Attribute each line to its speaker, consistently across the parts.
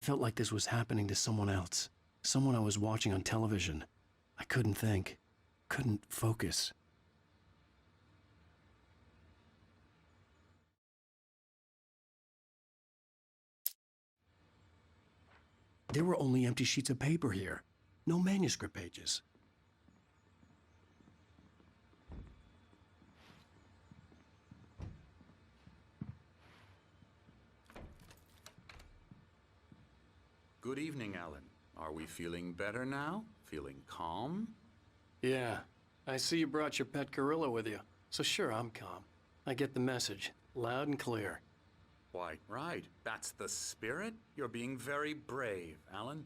Speaker 1: Felt like this was happening to someone else. Someone I was watching on television. I couldn't think. Couldn't focus. There were only empty sheets of paper here. No manuscript pages.
Speaker 2: Good evening, Alan. Are we feeling better now? Feeling calm?
Speaker 1: Yeah. I see you brought your pet gorilla with you. So sure, I'm calm. I get the message. Loud and clear.
Speaker 2: Why, right. That's the spirit. You're being very brave, Alan.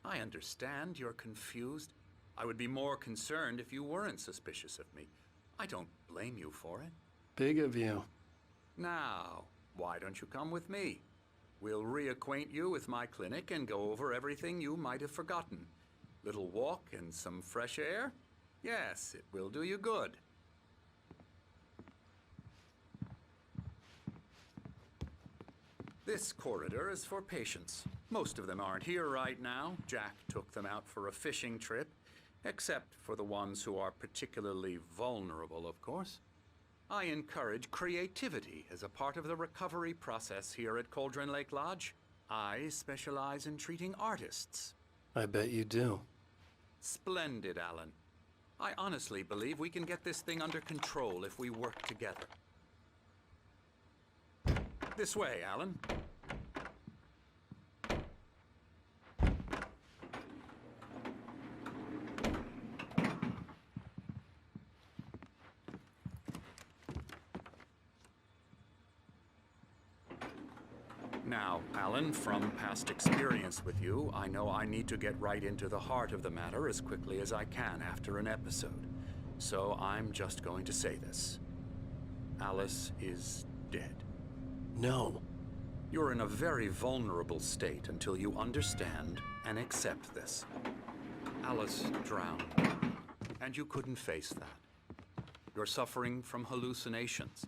Speaker 2: I understand you're confused. I would be more concerned if you weren't suspicious of me. I don't blame you for it.
Speaker 1: Big of you.
Speaker 2: Now, why don't you come with me? We'll reacquaint you with my clinic and go over everything you might have forgotten. Little walk and some fresh air? Yes, it will do you good. This corridor is for patients. Most of them aren't here right now. Jack took them out for a fishing trip, except for the ones who are particularly vulnerable, of course. I encourage creativity as a part of the recovery process here at Cauldron Lake Lodge. I specialize in treating artists.
Speaker 1: I bet you do.
Speaker 2: Splendid, Alan. I honestly believe we can get this thing under control if we work together. This way, Alan. Now, Alan, from past experience with you, I know I need to get right into the heart of the matter as quickly as I can after an episode. So I'm just going to say this. Alice is dead.
Speaker 1: No.
Speaker 2: You're in a very vulnerable state until you understand and accept this. Alice drowned, and you couldn't face that. You're suffering from hallucinations,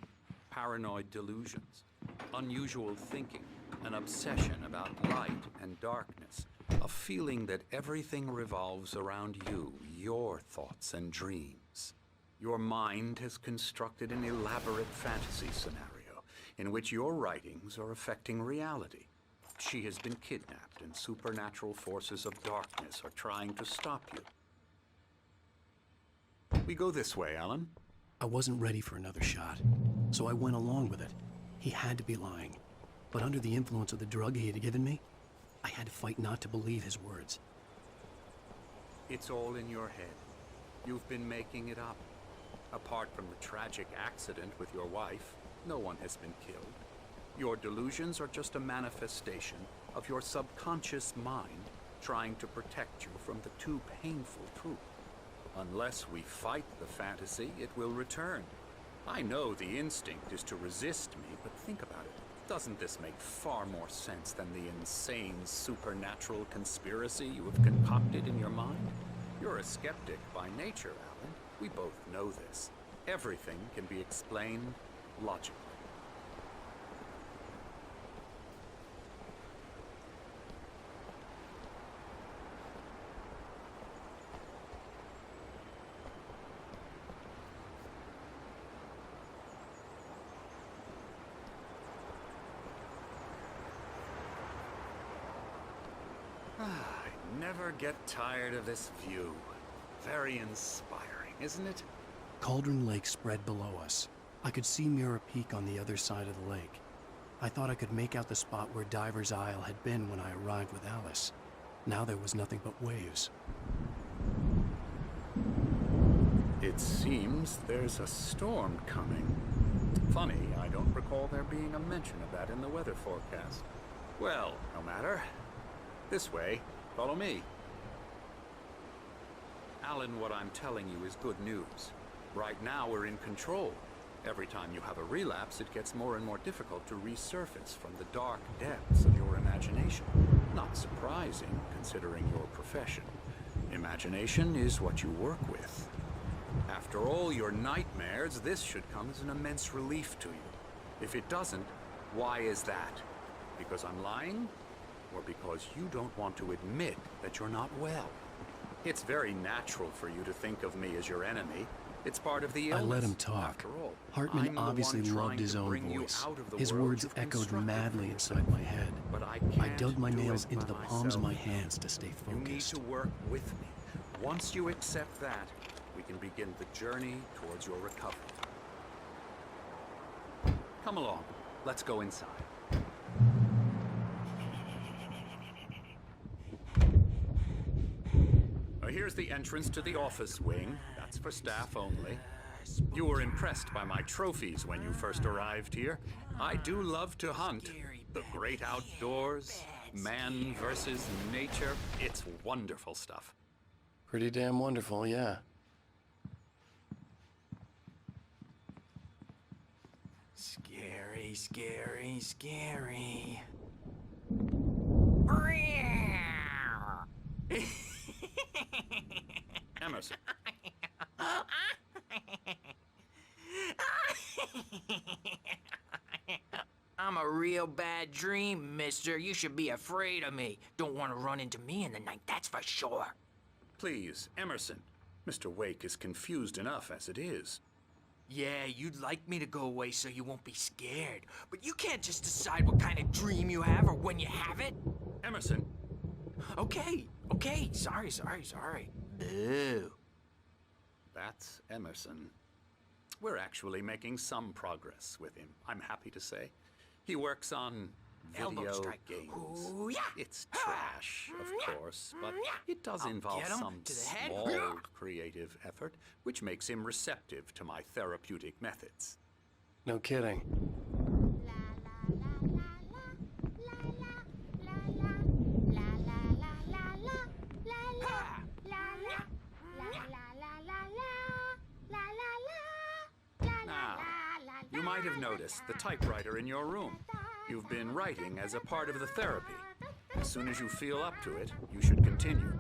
Speaker 2: paranoid delusions, unusual thinking, an obsession about light and darkness, a feeling that everything revolves around you, your thoughts and dreams. Your mind has constructed an elaborate fantasy scenario in which your writings are affecting reality. She has been kidnapped, and supernatural forces of darkness are trying to stop you. We go this way, Alan.
Speaker 1: I wasn't ready for another shot, so I went along with it. He had to be lying. But under the influence of the drug he had given me, I had to fight not to believe his words.
Speaker 2: It's all in your head. You've been making it up. Apart from the tragic accident with your wife, no one has been killed. Your delusions are just a manifestation of your subconscious mind trying to protect you from the too painful truth. Unless we fight the fantasy, it will return. I know the instinct is to resist me, but think about it. Doesn't this make far more sense than the insane supernatural conspiracy you have concocted in your mind? You're a skeptic by nature, Alan. We both know this. Everything can be explained logically. I never get tired of this view. Very inspiring, isn't it?
Speaker 1: Cauldron Lake spread below us. I could see Mirror Peak on the other side of the lake. I thought I could make out the spot where Diver's Isle had been when I arrived with Alice. Now there was nothing but waves.
Speaker 2: It seems there's a storm coming. Funny, I don't recall there being a mention of that in the weather forecast. Well, no matter. This way. Follow me. Alan, what I'm telling you is good news. Right now we're in control. Every time you have a relapse, it gets more and more difficult to resurface from the dark depths of your imagination. Not surprising, considering your profession. Imagination is what you work with. After all your nightmares, this should come as an immense relief to you. If it doesn't, why is that? Because I'm lying? or because you don't want to admit that you're not well. It's very natural for you to think of me as your enemy. It's part of the illness.
Speaker 1: I let him talk.
Speaker 2: After all,
Speaker 1: Hartman
Speaker 2: I'm the
Speaker 1: obviously
Speaker 2: one
Speaker 1: loved
Speaker 2: trying
Speaker 1: his
Speaker 2: to
Speaker 1: own
Speaker 2: bring you
Speaker 1: voice.
Speaker 2: out of the
Speaker 1: His
Speaker 2: world
Speaker 1: words
Speaker 2: you've
Speaker 1: echoed
Speaker 2: constructed
Speaker 1: madly
Speaker 2: for
Speaker 1: inside
Speaker 2: yourself.
Speaker 1: my head.
Speaker 2: But I
Speaker 1: I dug
Speaker 2: can't
Speaker 1: my
Speaker 2: do
Speaker 1: nails
Speaker 2: it
Speaker 1: into
Speaker 2: by
Speaker 1: the palms of
Speaker 2: myself.
Speaker 1: my hands to stay
Speaker 2: You need
Speaker 1: focused.
Speaker 2: to work with me. Once you accept that, we can begin the journey towards your recovery. Come along. Let's go inside. Here's the entrance to the office wing. That's for staff only. You were impressed by my trophies when you first arrived here. I do love to hunt. The great outdoors, man versus nature. It's wonderful stuff.
Speaker 1: Pretty damn wonderful, yeah.
Speaker 3: Scary, scary, scary.
Speaker 2: Emerson.
Speaker 3: I'm a real bad dream, mister. You should be afraid of me. Don't want to run into me in the night, that's for sure.
Speaker 2: Please, Emerson. Mr. Wake is confused enough as it is.
Speaker 3: Yeah, you'd like me to go away so you won't be scared. But you can't just decide what kind of dream you have or when you have it.
Speaker 2: Emerson.
Speaker 3: Okay, sorry. Boo.
Speaker 2: That's Emerson. We're actually making some progress with him, I'm happy to say. He works on
Speaker 3: Elbow
Speaker 2: video
Speaker 3: strike.
Speaker 2: games.
Speaker 3: Ooh, yeah.
Speaker 2: It's trash, of course, but it does
Speaker 3: I'll
Speaker 2: involve
Speaker 3: get him
Speaker 2: some
Speaker 3: to the head.
Speaker 2: small creative effort, which makes him receptive to my therapeutic methods.
Speaker 1: No kidding.
Speaker 2: Now, you might have noticed the typewriter in your room. You've been writing as a part of the therapy. As soon as you feel up to it, you should continue.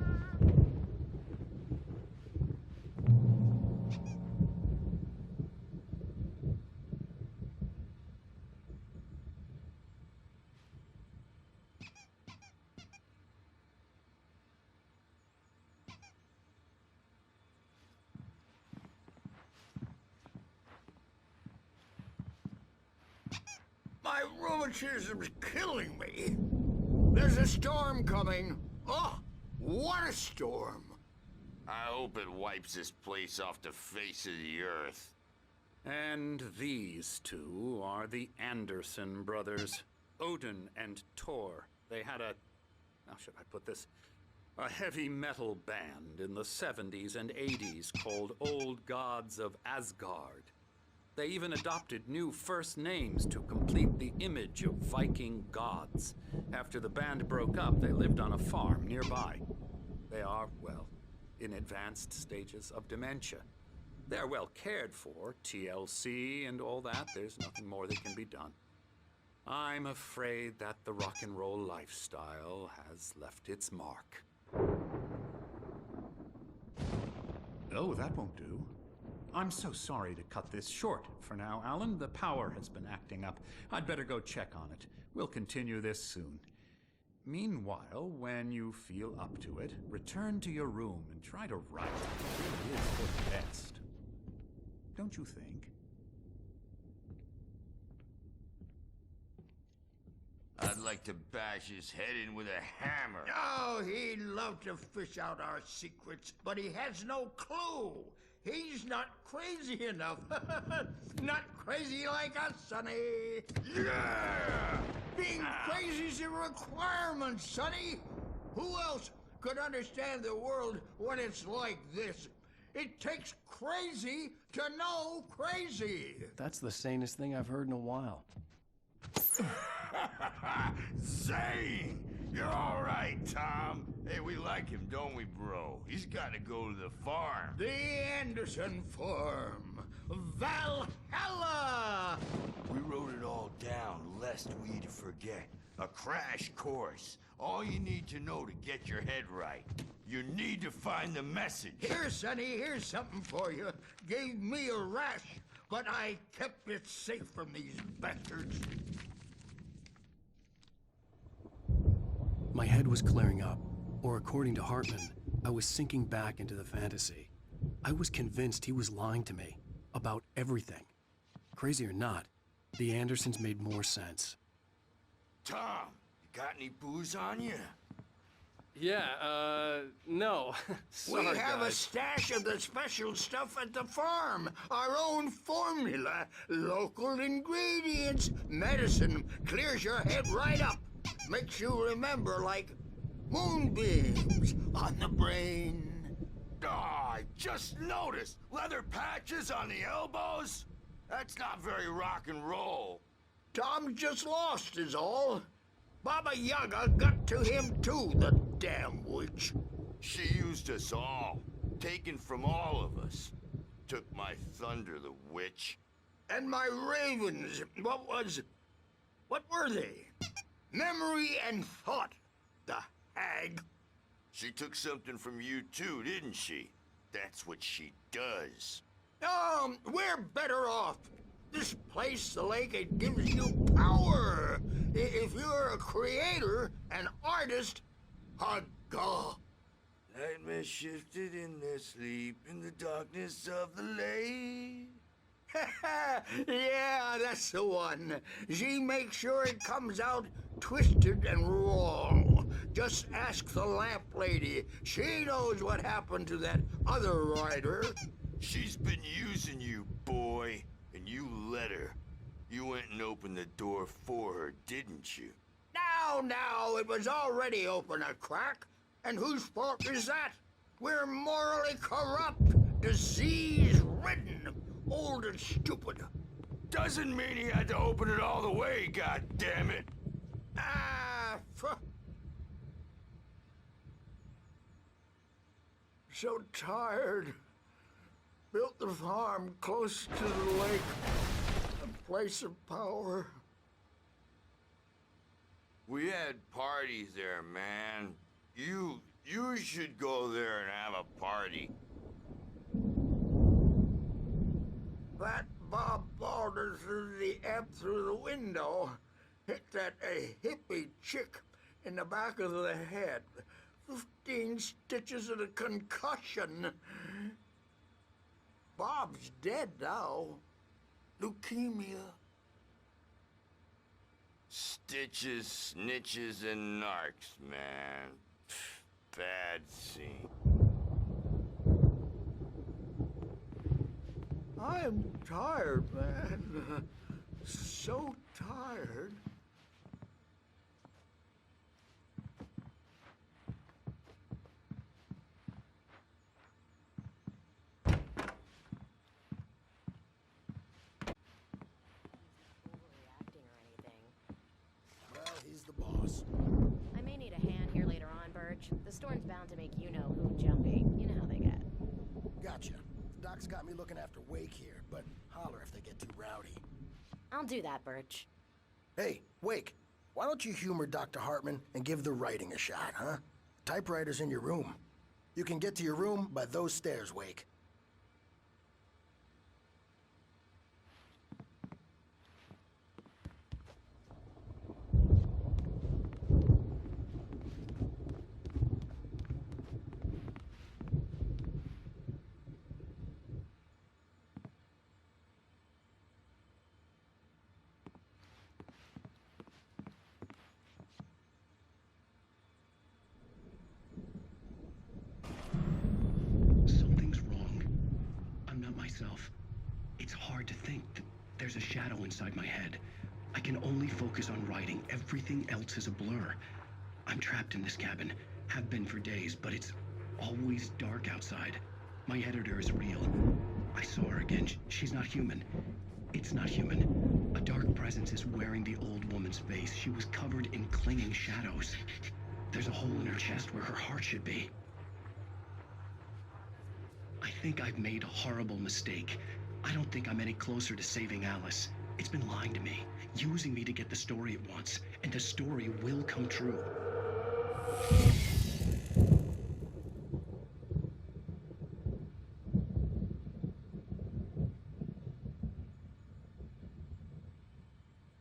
Speaker 4: My rheumatism's killing me. There's a storm coming. Oh, what a storm.
Speaker 5: I hope it wipes this place off the face of the earth.
Speaker 2: And these two are the Anderson brothers, Odin and Thor. They had a, how should I put this, a heavy metal band in the 70s and 80s called Old Gods of Asgard. They even adopted new first names to complete the image of Viking gods. After the band broke up, they lived on a farm nearby. They are, well, in advanced stages of dementia. They're well cared for, TLC and all that. There's nothing more that can be done. I'm afraid that the rock and roll lifestyle has left its mark.
Speaker 6: Oh, that won't do. I'm so sorry to cut this short for now, Alan. The power has been acting up. I'd better go check on it. We'll continue this soon. Meanwhile, when you feel up to it, return to your room and try to write. It really is for the best. Don't you think?
Speaker 5: I'd like to bash his head in with a hammer.
Speaker 4: Oh, he'd love to fish out our secrets, but he has no clue. He's not crazy enough. Not crazy like us, Sonny. Yeah! Being crazy's a requirement, Sonny. Who else could understand the world when it's like this? It takes crazy to know crazy.
Speaker 1: That's the sanest thing I've heard in a while.
Speaker 5: Zane! You're all right, Tom. Hey, we like him, don't we, bro? He's got to go to the farm.
Speaker 4: The Anderson Farm. Valhalla!
Speaker 5: We wrote it all down, lest we forget. A crash course. All you need to know to get your head right. You need to find the message.
Speaker 4: Here, Sonny, here's something for you. Gave me a rash, but I kept it safe from these bastards.
Speaker 1: My head was clearing up, or according to Hartman, I was sinking back into the fantasy. I was convinced he was lying to me about everything. Crazy or not, the Andersons made more sense.
Speaker 5: Tom, you got any booze on you?
Speaker 7: Yeah, no.
Speaker 4: We
Speaker 7: Sorry,
Speaker 4: have a
Speaker 7: guys.
Speaker 4: stash of the special stuff at the farm. Our own formula. Local ingredients. Medicine clears your head right up. Makes you remember like moonbeams on the brain.
Speaker 5: Oh, I just noticed. Leather patches on the elbows? That's not very rock and roll.
Speaker 4: Tom just lost is all. Baba Yaga got to him too, the damn witch.
Speaker 5: She used us all. Taken from all of us. Took my thunder, the witch.
Speaker 4: And my ravens, what were they? Memory and thought, the hag.
Speaker 5: She took something from you too, didn't she? That's what she does.
Speaker 4: We're better off. This place, the lake, it gives you power. If you're a creator, an artist, a god.
Speaker 5: Nightmare shifted in their sleep in the darkness of the lake.
Speaker 4: Yeah, that's the one. She makes sure it comes out twisted and wrong. Just ask the lamp lady. She knows what happened to that other writer.
Speaker 5: She's been using you, boy, and you let her. You went and opened the door for her, didn't you?
Speaker 4: Now, it was already open a crack. And whose fault is that? We're morally corrupt, disease-ridden, old and stupid.
Speaker 5: Doesn't mean he had to open it all the way, goddammit.
Speaker 4: So tired. Built the farm close to the lake. A place of power.
Speaker 5: We had parties there, man. You should go there and have a party.
Speaker 4: That Bob Balder threw the amp through the window. Hit that hippie chick in the back of the head. 15 stitches and a concussion. Bob's dead now. Leukemia.
Speaker 5: Stitches, snitches, and narcs, man. Bad scene.
Speaker 4: I am tired, man. So tired.
Speaker 1: Well, he's the boss.
Speaker 8: I may need a hand here later on, Birch. The storm's bound to make you-know-who jumpy. You know how they get.
Speaker 9: Gotcha. Doc's got me looking after Wake here, but holler if they get too rowdy.
Speaker 8: I'll do that, Birch.
Speaker 9: Hey, Wake, why don't you humor Dr. Hartman and give the writing a shot, huh? Typewriter's in your room. You can get to your room by those stairs, Wake.
Speaker 1: Something's wrong. I'm not myself. It's hard to think. There's a shadow inside my head. I can only focus on writing. Everything else is a blur. I'm trapped in this cabin. Have been for days, but it's always dark outside. My editor is real. I saw her again. She's not human. It's not human. A dark presence is wearing the old woman's face. She was covered in clinging shadows. There's a hole in her chest where her heart should be. I think I've made a horrible mistake. I don't think I'm any closer to saving Alice. It's been lying to me, using me to get the story it wants, and the story will come true.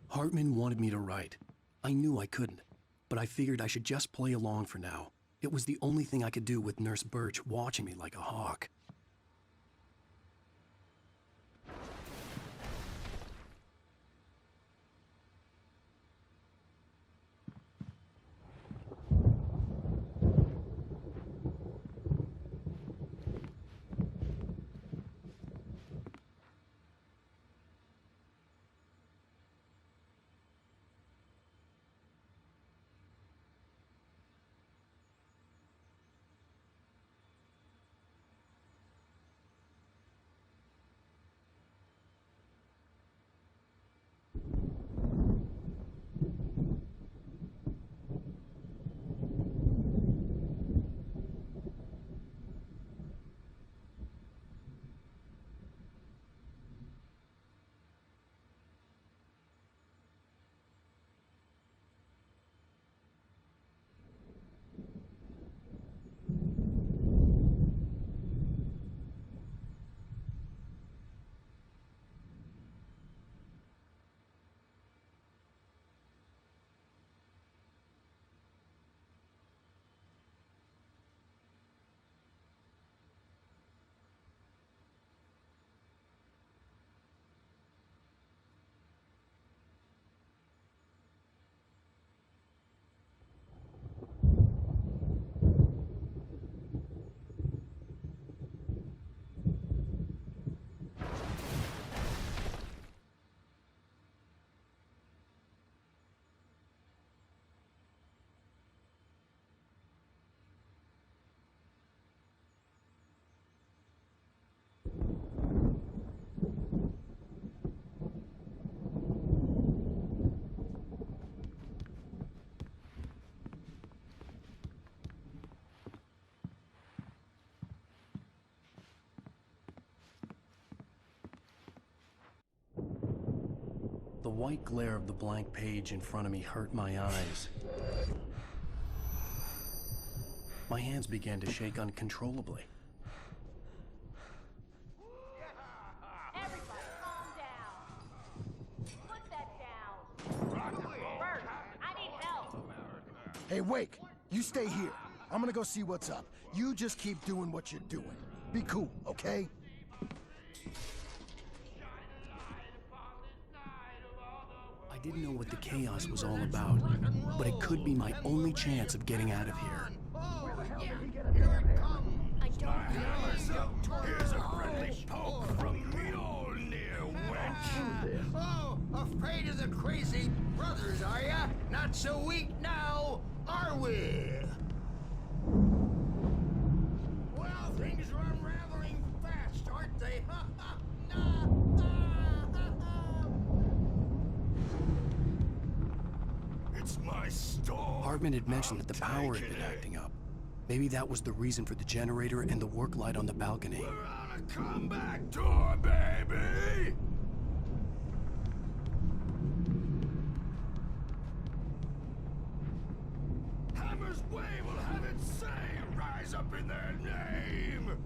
Speaker 1: Hartman wanted me to write. I knew I couldn't. but I figured I should just play along for now. It was the only thing I could do with Nurse Birch watching me like a hawk. The white glare of the blank page in front of me hurt my eyes. My hands began to shake uncontrollably.
Speaker 8: Everybody, calm down. Put that down. Bert, I need help.
Speaker 9: Hey, Wake, you stay here. I'm gonna go see what's up. You just keep doing what you're doing. Be cool, okay?
Speaker 1: I didn't know what the chaos was all about, but it could be my only chance of getting out of here.
Speaker 8: I don't know.
Speaker 5: Here's a friendly poke from Mjolnir, wench.
Speaker 4: Oh, afraid of the crazy brothers, are ya? Not so weak now, are we? Well, things are unraveling fast, aren't they?
Speaker 5: It's my store.
Speaker 1: Hartman had mentioned that the power had been acting up. Maybe that was the reason for the generator and the work light on the balcony.
Speaker 5: We're on a comeback tour, baby! Hammer's Way will have its say rise up in their name!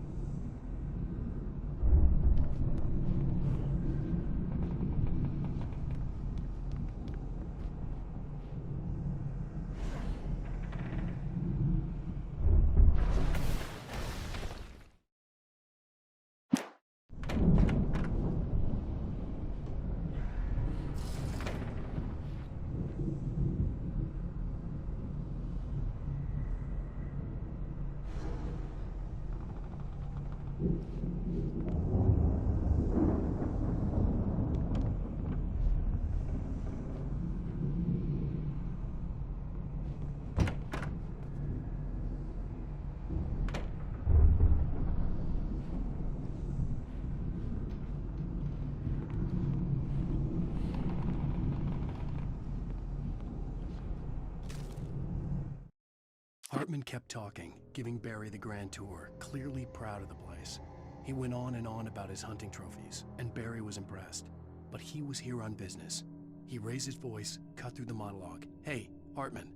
Speaker 1: Hartman kept talking, giving Barry the grand tour, clearly proud of the place. He went on and on about his hunting trophies, and Barry was impressed. But he was here on business. He raised his voice, cut through the monologue. Hey, Hartman,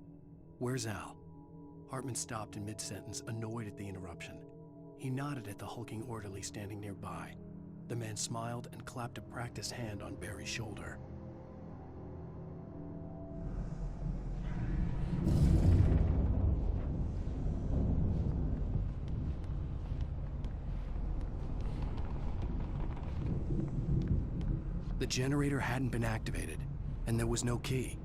Speaker 1: where's Al? Hartman stopped in mid-sentence, annoyed at the interruption. He nodded at the hulking orderly standing nearby. The man smiled and clapped a practiced hand on Barry's shoulder. The generator hadn't been activated, and there was no key.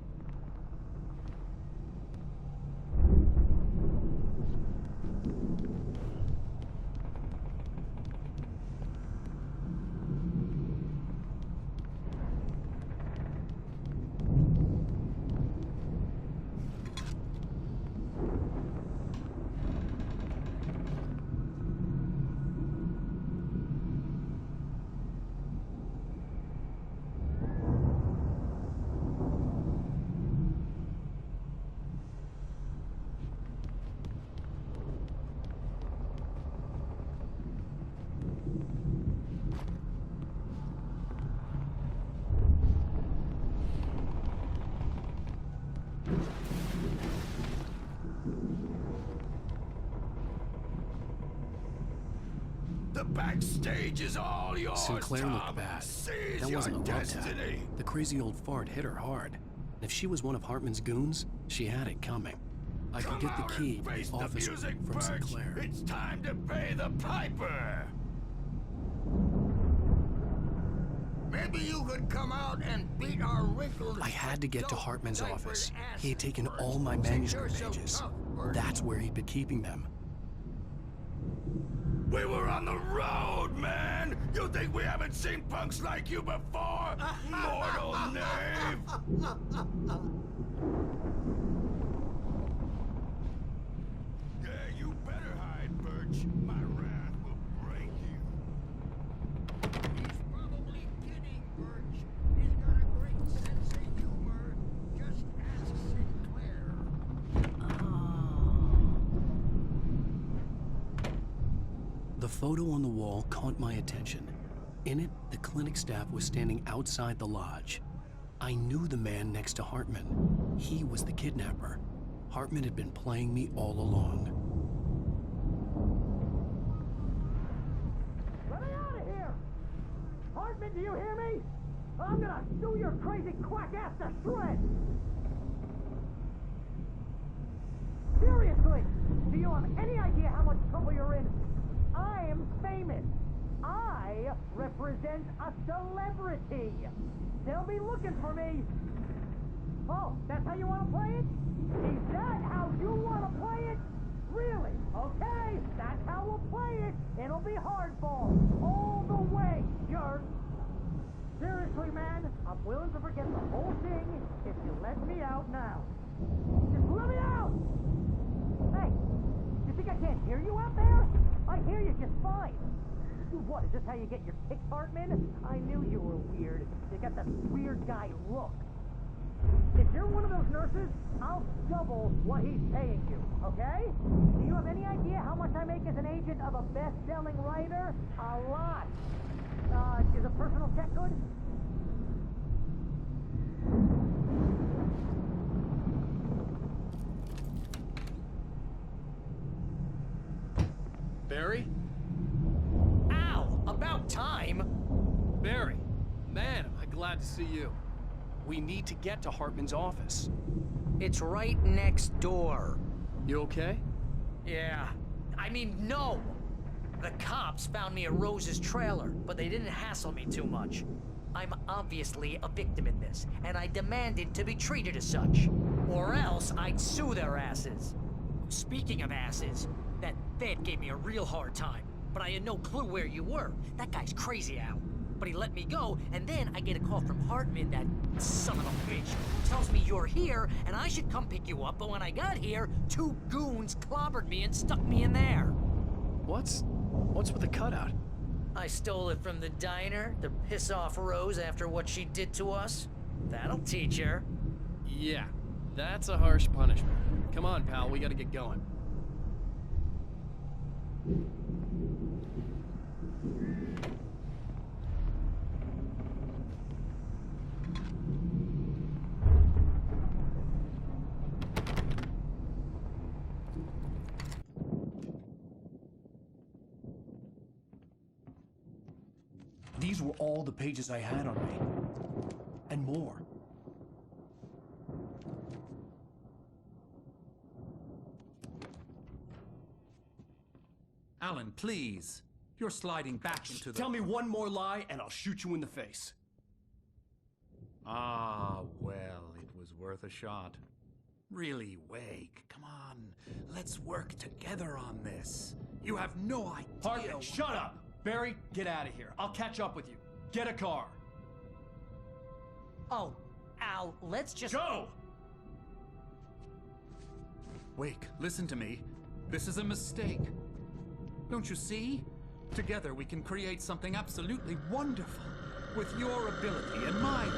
Speaker 5: The backstage is all yours,
Speaker 1: Sinclair
Speaker 5: Tom.
Speaker 1: looked bad.
Speaker 5: Seize
Speaker 1: That
Speaker 5: your
Speaker 1: wasn't a love tap.
Speaker 5: destiny.
Speaker 1: The crazy old fart hit her hard. And if she was one of Hartman's goons, she had it coming. I could get the key to
Speaker 5: Face
Speaker 1: the
Speaker 5: the
Speaker 1: office
Speaker 5: music,
Speaker 1: from
Speaker 5: Birch.
Speaker 1: Sinclair.
Speaker 5: It's time to pay the piper.
Speaker 4: Maybe you could come out and beat our wrinkled...
Speaker 1: I had to get to
Speaker 4: dope
Speaker 1: Hartman's
Speaker 4: diapered
Speaker 1: office.
Speaker 4: ass
Speaker 1: He had taken
Speaker 4: first.
Speaker 1: all my
Speaker 4: Since
Speaker 1: manuscript
Speaker 4: you're so
Speaker 1: pages.
Speaker 4: tough, Birch.
Speaker 1: That's where he'd been keeping them.
Speaker 5: We were on the road, man! You think we haven't seen punks like you before? Mortal knave! Yeah, you better hide, Birch. My wrath will break you.
Speaker 4: He's probably kidding, Birch. He's got a great sense of humor. Just ask Sinclair.
Speaker 1: The photo on the wall caught my attention. In it, the clinic staff was standing outside the lodge. I knew the man next to Hartman. He was the kidnapper. Hartman had been playing me all along.
Speaker 7: Let me out of here! Hartman, do you hear me? I'm gonna sue your crazy quack ass to shreds! Seriously! Do you have any idea how much trouble you're in? I'm famous. I represent a celebrity. They'll be looking for me. Oh, that's how you want to play it? Is that how you want to play it? Really? Okay, that's how we'll play it. It'll be hardball all the way, jerk. Seriously, man, I'm willing to forget the whole thing if you let me out now. Just let me out! Hey, you think I can't hear you out there? I hear you just fine. What, is this how you get your kicks, Hartman? I knew you were weird. You got that weird guy look. If you're one of those nurses, I'll double what he's paying you, okay? Do you have any idea how much I make as an agent of a best-selling writer? A lot. Is a personal check good?
Speaker 10: Barry?
Speaker 7: Ow! About time!
Speaker 10: Barry! Man, am I glad to see you.
Speaker 1: We need to get to Hartman's office.
Speaker 7: It's right next door.
Speaker 10: You okay?
Speaker 7: Yeah. I mean, no! The cops found me at Rose's trailer, but they didn't hassle me too much. I'm obviously a victim in this, and I demanded to be treated as such. Or else I'd sue their asses. Speaking of asses, that vet gave me a real hard time, but I had no clue where you were. That guy's crazy, Al. But he let me go, and then I get a call from Hartman, that son of a bitch, who tells me you're here, and I should come pick you up, but when I got here, 2 goons clobbered me and stuck me in there.
Speaker 1: What's with the cutout?
Speaker 7: I stole it from the diner to piss off Rose after what she did to us. That'll teach her.
Speaker 10: Yeah, that's a harsh punishment. Come on, pal, we gotta get going.
Speaker 1: These were all the pages I had on me. And more.
Speaker 6: Ah, well, it was worth a shot. Really, Wake, come on. Let's work together on this. You have no idea.
Speaker 11: Hartman, shut up! Barry, get out of here. I'll catch up with you. Get a car.
Speaker 7: Oh, Al, let's just...
Speaker 11: Go!
Speaker 6: Wake, listen to me. This is a mistake. Don't you see? Together we can create something absolutely wonderful. With your ability and mine.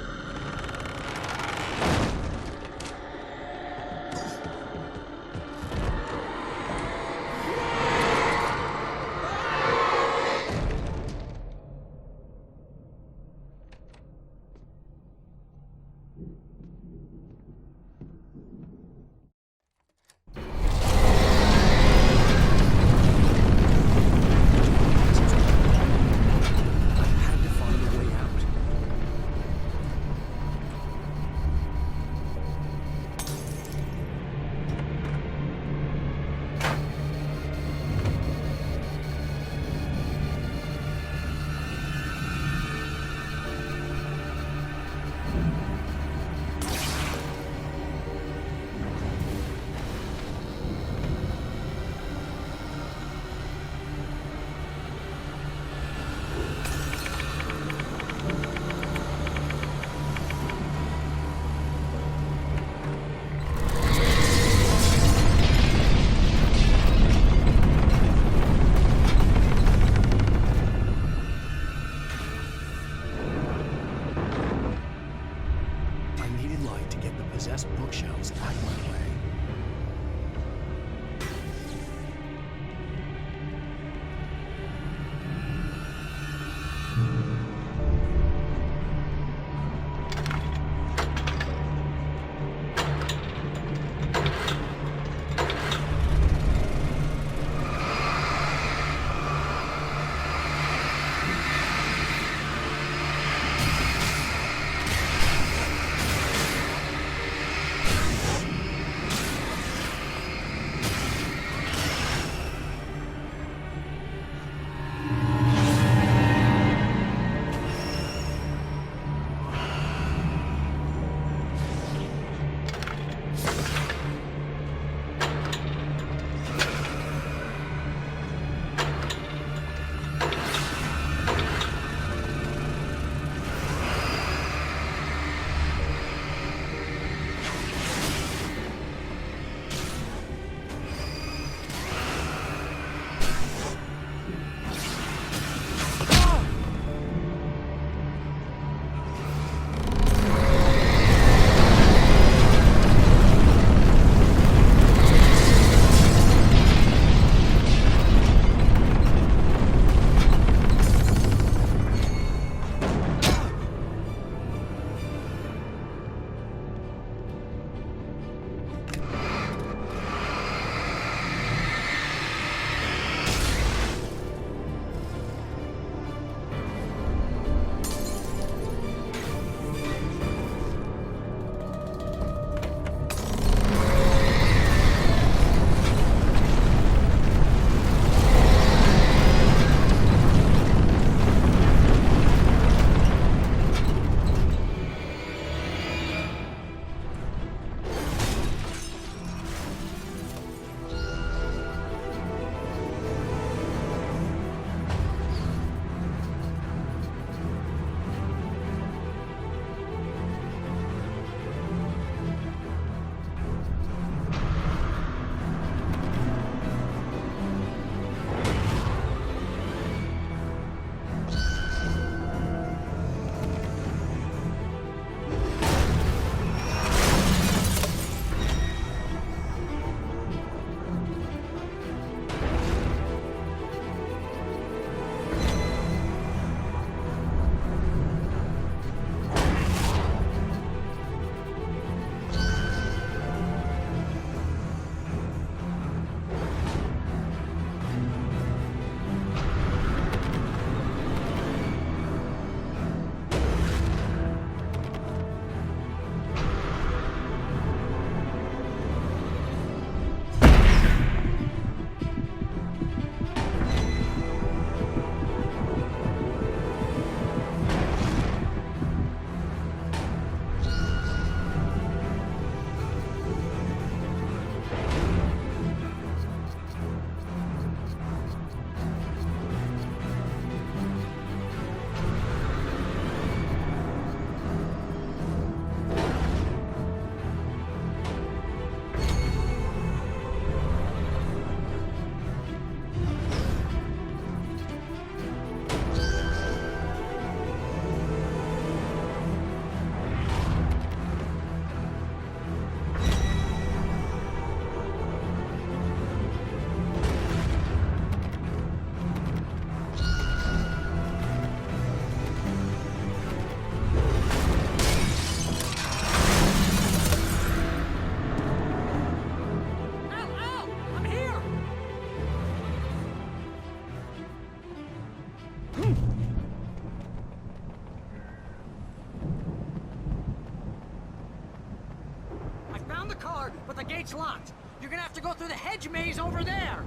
Speaker 7: It's locked. You're gonna have to go through the hedge maze over there.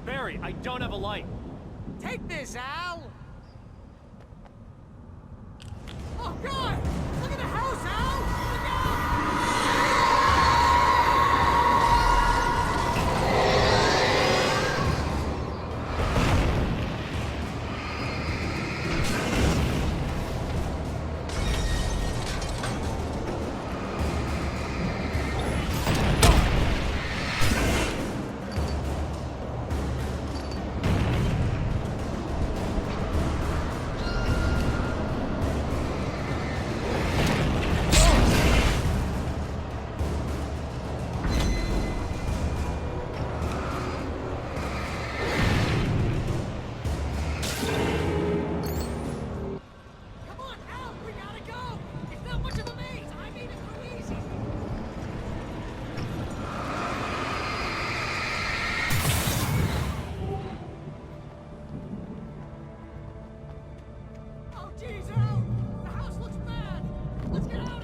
Speaker 11: Barry, I don't have a light.
Speaker 7: Take this, Al. Oh, God! Look at the house, Al! Look out!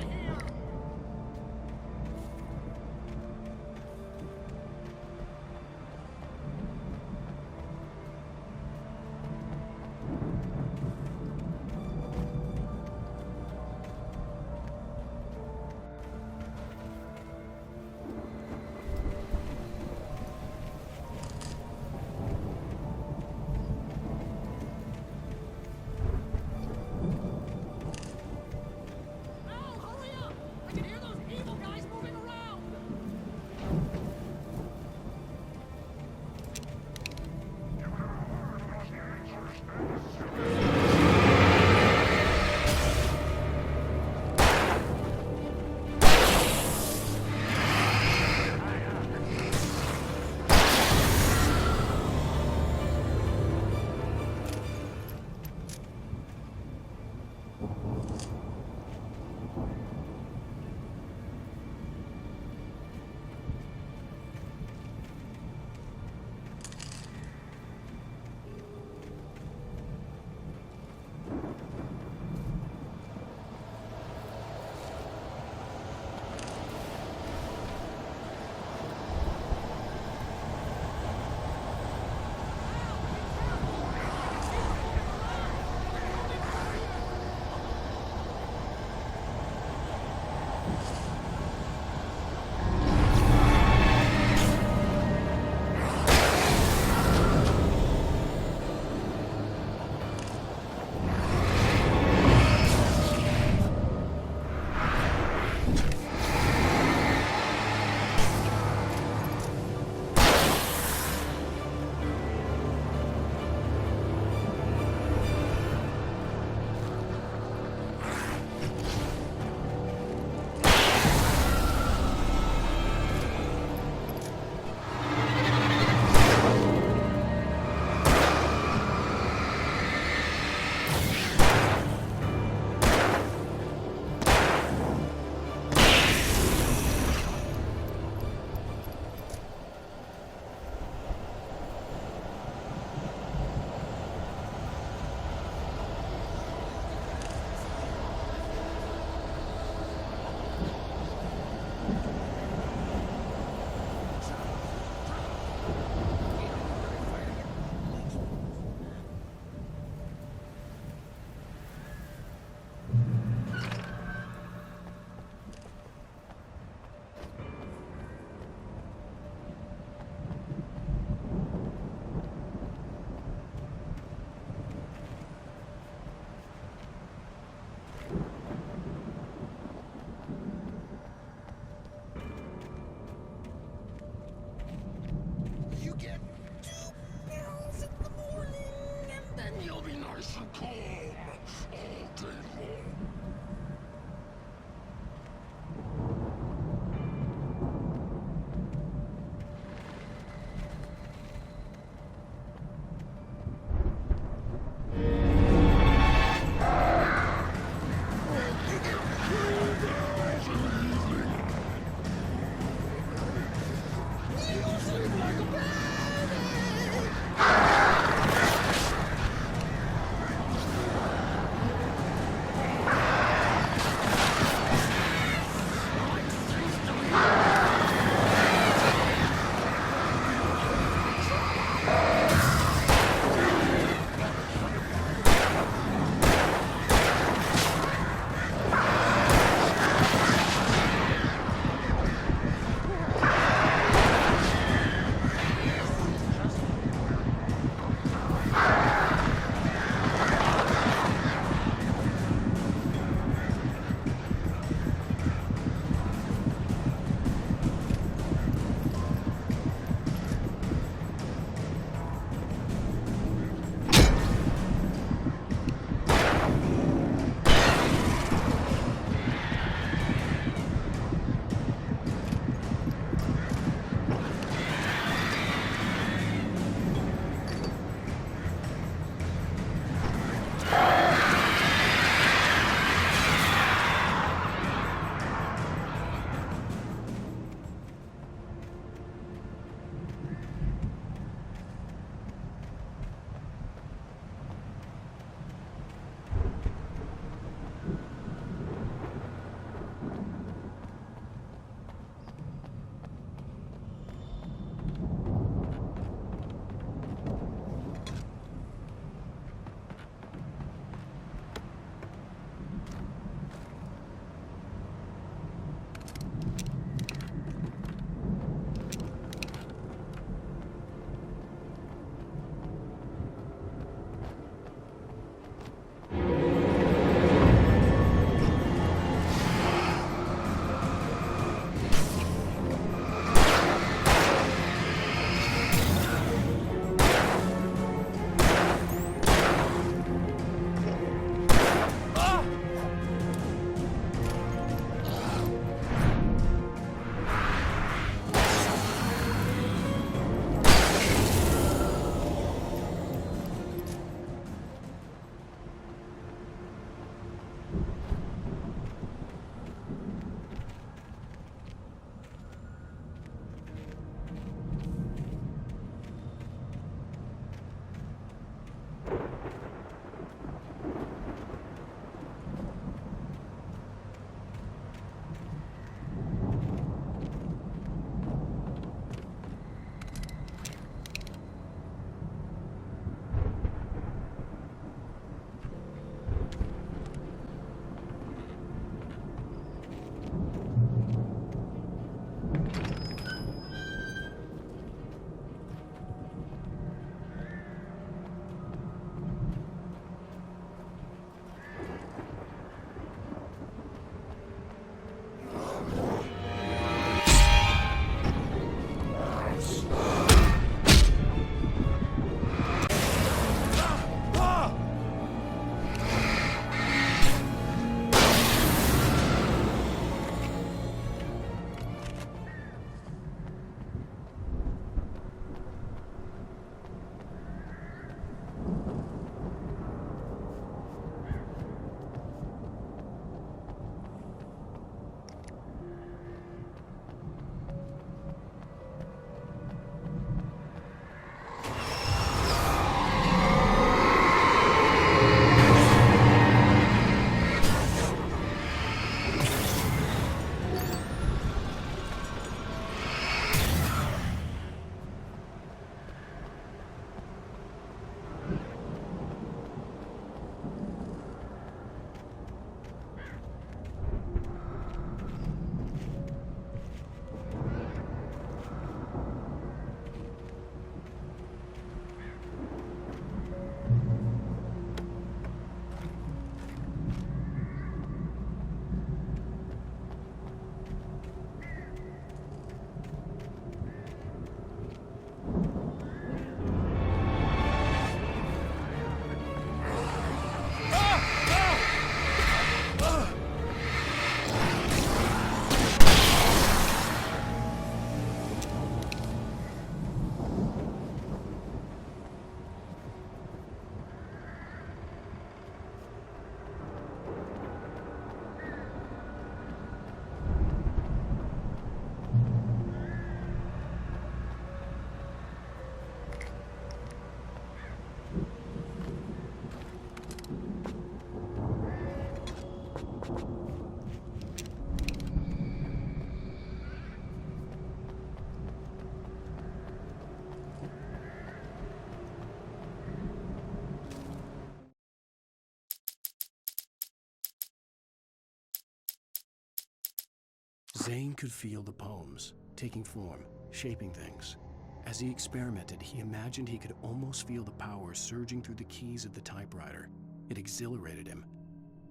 Speaker 1: Zane could feel the poems, taking form, shaping things. As he experimented, he imagined he could almost feel the power surging through the keys of the typewriter. It exhilarated him.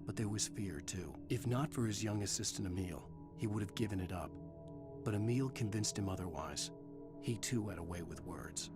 Speaker 1: But there was fear, too. If not for his young assistant Emil, he would have given it up. But Emil convinced him otherwise. He too had a way with words.